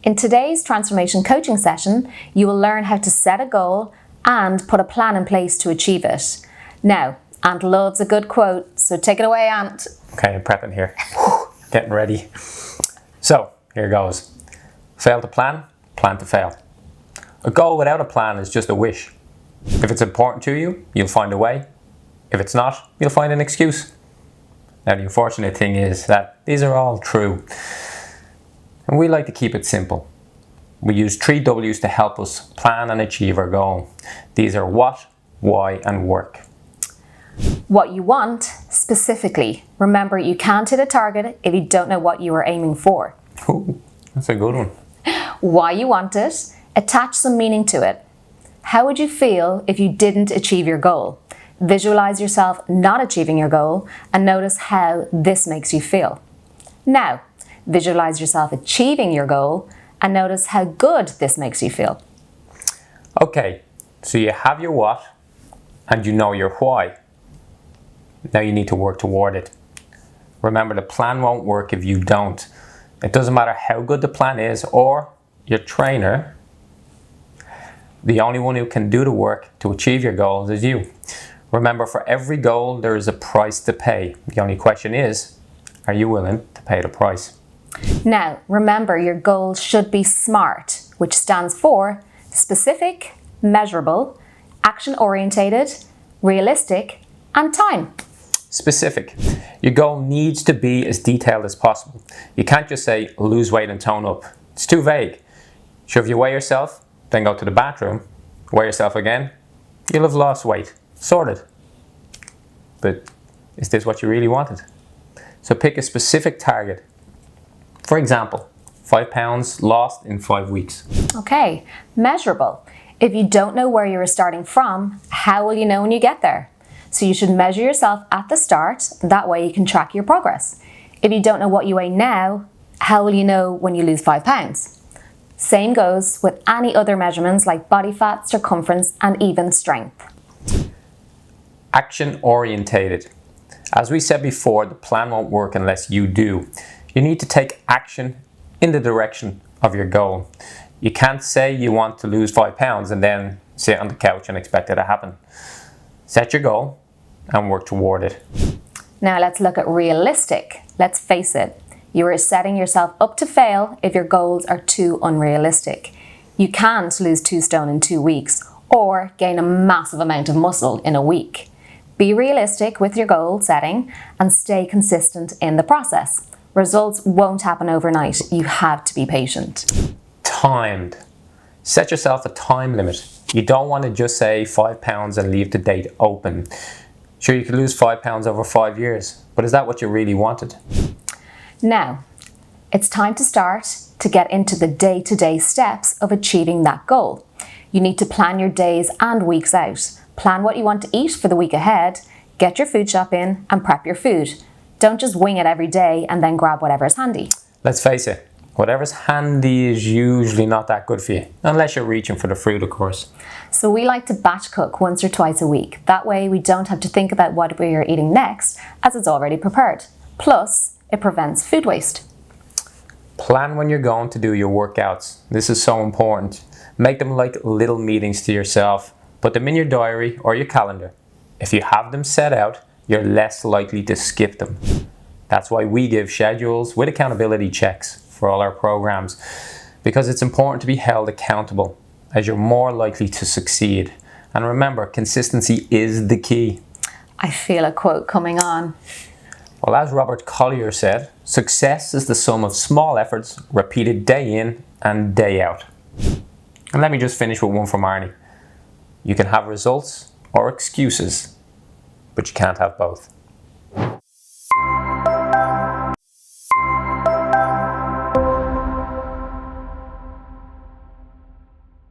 In today's transformation coaching session, you will learn how to set a goal and put a plan in place to achieve it. Now, Ant loves a good quote, so take it away, Ant. Okay, I'm prepping here. Getting ready. So, here goes. Fail to plan, plan to fail. A goal without a plan is just a wish. If it's important to you, you'll find a way. If it's not, you'll find an excuse. Now, the unfortunate thing is that these are all true. And we like to keep it simple. We use 3 W's to help us plan and achieve our goal. These are what, why, and work. What you want, specifically. Remember, you can't hit a target if you don't know what you are aiming for. Ooh, that's a good one. Why you want it, attach some meaning to it. How would you feel if you didn't achieve your goal? Visualize yourself not achieving your goal and notice how this makes you feel. Now, visualize yourself achieving your goal and notice how good this makes you feel. Okay, so you have your what and you know your why. Now you need to work toward it. Remember, the plan won't work if you don't. It doesn't matter how good the plan is or your trainer. The only one who can do the work to achieve your goals is you. Remember, for every goal, there is a price to pay. The only question is, are you willing to pay the price? Now, remember, your goals should be SMART, which stands for specific, measurable, action-orientated, realistic, and time. Specific. Your goal needs to be as detailed as possible. You can't just say, lose weight and tone up. It's too vague. So if you weigh yourself, then go to the bathroom, weigh yourself again, you'll have lost weight. Sorted. But is this what you really wanted? So pick a specific target. For example, 5 pounds lost in 5 weeks. Okay, measurable. If you don't know where you are starting from, how will you know when you get there? So you should measure yourself at the start, that way you can track your progress. If you don't know what you weigh now, how will you know when you lose 5 pounds? Same goes with any other measurements like body fat, circumference, and even strength. Action orientated. As we said before, the plan won't work unless you do. You need to take action in the direction of your goal. You can't say you want to lose 5 pounds and then sit on the couch and expect it to happen. Set your goal and work toward it. Now let's look at realistic. Let's face it, you are setting yourself up to fail if your goals are too unrealistic. You can't lose 2 stone in 2 weeks or gain a massive amount of muscle in a week. Be realistic with your goal setting and stay consistent in the process. Results won't happen overnight. You have to be patient. Timed. Set yourself a time limit. You don't want to just say 5 pounds and leave the date open. Sure, you could lose 5 pounds over 5 years, but is that what you really wanted? Now, it's time to start to get into the day-to-day steps of achieving that goal. You need to plan your days and weeks out. Plan what you want to eat for the week ahead, get your food shop in, and prep your food. Don't just wing it every day and then grab whatever's handy. Let's face it, whatever's handy is usually not that good for you, unless you're reaching for the fruit, of course. So we like to batch cook once or twice a week. That way we don't have to think about what we are eating next, as it's already prepared. Plus, it prevents food waste. Plan when you're going to do your workouts. This is so important. Make them like little meetings to yourself. Put them in your diary or your calendar. If you have them set out, you're less likely to skip them. That's why we give schedules with accountability checks for all our programs, because it's important to be held accountable as you're more likely to succeed. And remember, consistency is the key. I feel a quote coming on. Well, as Robert Collier said, success is the sum of small efforts repeated day in and day out. And let me just finish with one from Arnie. You can have results or excuses, but you can't have both.